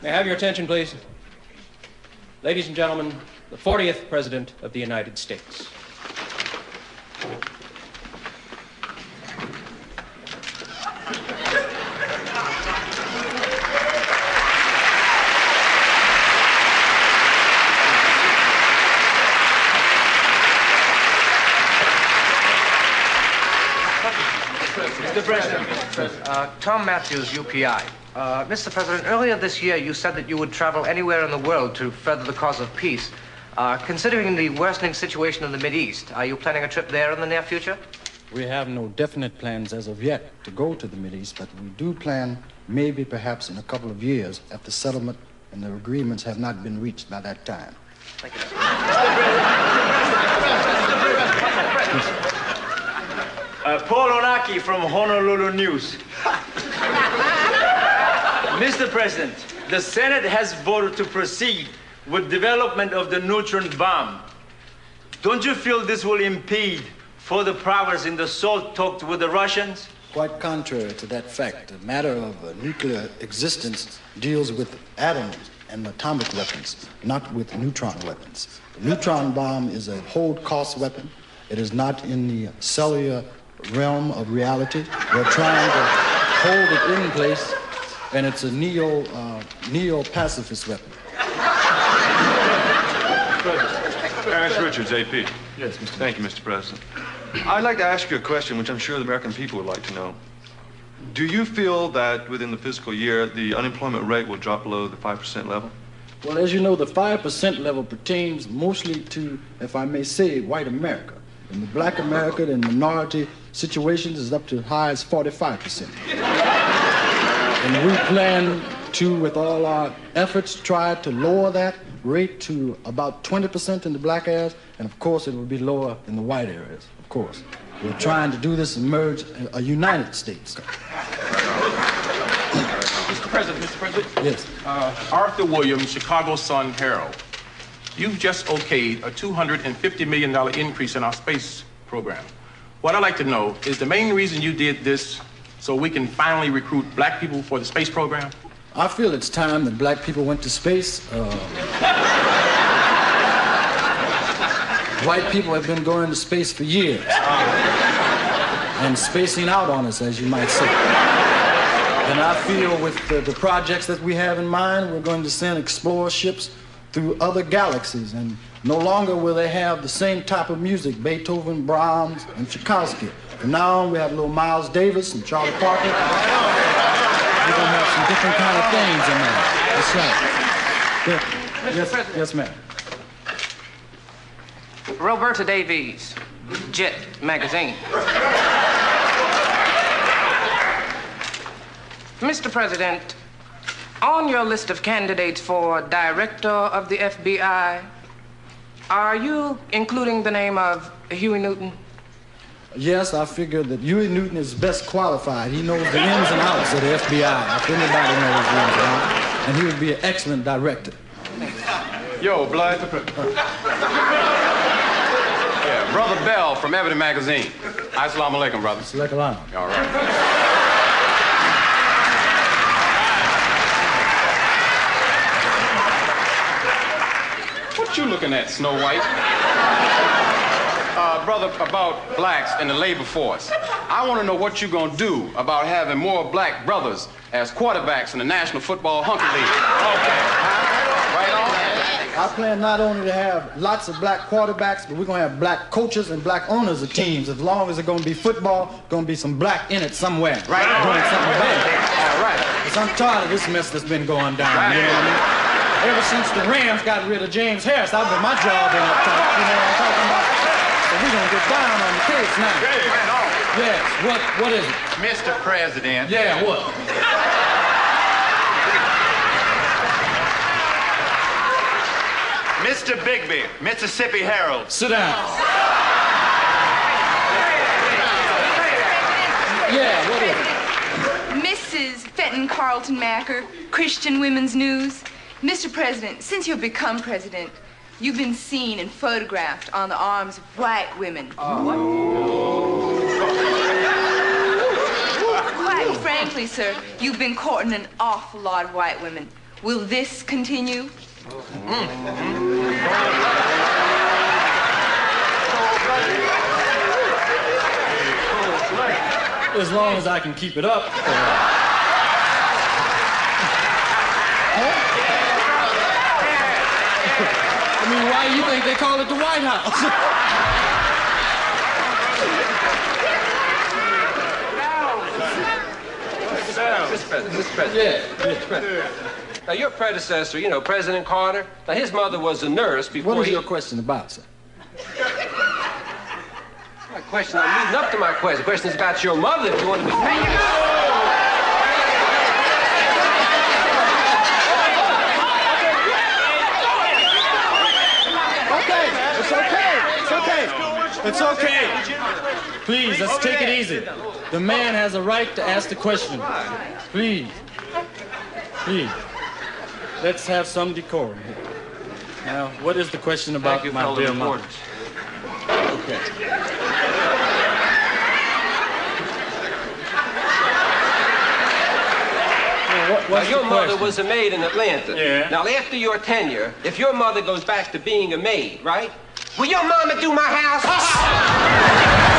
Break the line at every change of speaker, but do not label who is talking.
May I have your attention, please? Ladies and gentlemen, the 40th President of the United States.
Mr. President. Tom Matthews, UPI. Mr. President, earlier this year you said that you would travel anywhere in the world to further the cause of peace. Considering the worsening situation in the Mideast, are you planning a trip there in the near future?
We have no definite plans as of yet to go to the Mideast, but we do plan maybe perhaps in a couple of years if the settlement and the agreements have not been reached by that time.
Thank you.
Paul Onaki from Honolulu News. Mr. President, the Senate has voted to proceed with development of the neutron bomb. Don't you feel this will impede further progress in the SALT talks with the Russians?
Quite contrary to that fact, the matter of nuclear existence deals with atoms and atomic weapons, not with neutron weapons. The neutron bomb is a hold-cost weapon. It is not in the cellular realm of reality. We're trying to hold it in place, and it's a neo-pacifist weapon.
Ernest Richards, AP.
Yes, Mr.
Thank you, Mr. President. I'd like to ask you a question which I'm sure the American people would like to know. Do you feel that within the fiscal year, the unemployment rate will drop below the 5% level?
Well, as you know, the 5% level pertains mostly to, if I may say, white America. In the black America, the minority situations is up to as high as 45%. And we plan to, with all our efforts, try to lower that rate to about 20% in the black areas, and of course it will be lower in the white areas, of course. We're trying to do this and merge a United States.
Mr. President.
Yes.
Arthur Williams, Chicago Sun-Herald. You've just okayed a $250 million increase in our space program. What I'd like to know is the main reason you did this so we can finally recruit black people for the space program?
I feel it's time that black people went to space. White people have been going to space for years and spacing out on us, as you might say. And I feel with the projects that we have in mind, we're going to send explorer ships through other galaxies, and no longer will they have the same type of music, Beethoven, Brahms, and Tchaikovsky. From now on, we have little Miles Davis and Charlie Parker. We're going to have some different kind of things in there. That's right. Yes, ma'am.
Roberta Davies, Jet Magazine. Mr. President, on your list of candidates for director of the FBI, are you including the name of Huey Newton?
Yes, I figured that Huey Newton is best qualified. He knows the ins and outs of the FBI, if anybody knows the ins and outs, and he would be an excellent director.
Yo, Blood. Yeah, Brother Bell from Ebony Magazine. Assalamu alaikum, brother.
Assalamu alaikum.
All right. What you looking at, Snow White? Brother, about blacks in the labor force. I want to know what you're going to do about having more black brothers as quarterbacks in the National Football Hunter League. Okay. Right on.
I plan not only to have lots of black quarterbacks, but we're going to have black coaches and black owners of teams. As long as it's going to be football, going to be some black in it somewhere.
Right.
Doing something bad.
All right.
Because I'm tired of this mess that's been going down.
Right.
You know what I mean? Ever since the Rams got rid of James Harris, I've been my job in up top. You know what I'm talking about? So we're going to get down on the case now.
Right on.
Yes. What is it?
Mr. President.
Yeah, what?
Mr. Bigby, Mississippi Herald.
Sit down. Yeah, what is it?
Mrs. Fenton Carlton Macker, Christian Women's News. Mr. President, since you've become president, you've been seen and photographed on the arms of white women. frankly, sir, you've been courting an awful lot of white women. Will this continue?
As long as I can keep it up. I mean, why do you think they call it the White House?
Mr. President. Now, your predecessor, you know, President Carter, now his mother was a nurse before
What is your question about, sir?
My question, I'm leading up to my question. The question is about your mother, if you want to be famous.
It's okay. Please, let's take it easy. The man has a right to ask the question. Please. Please. Let's have some decorum here. Now, what is the question about my dear mother? Okay.
Now, your mother was a maid in Atlanta.
Yeah.
Now, after your tenure, if your mother goes back to being a maid, right? Will your mama do my house?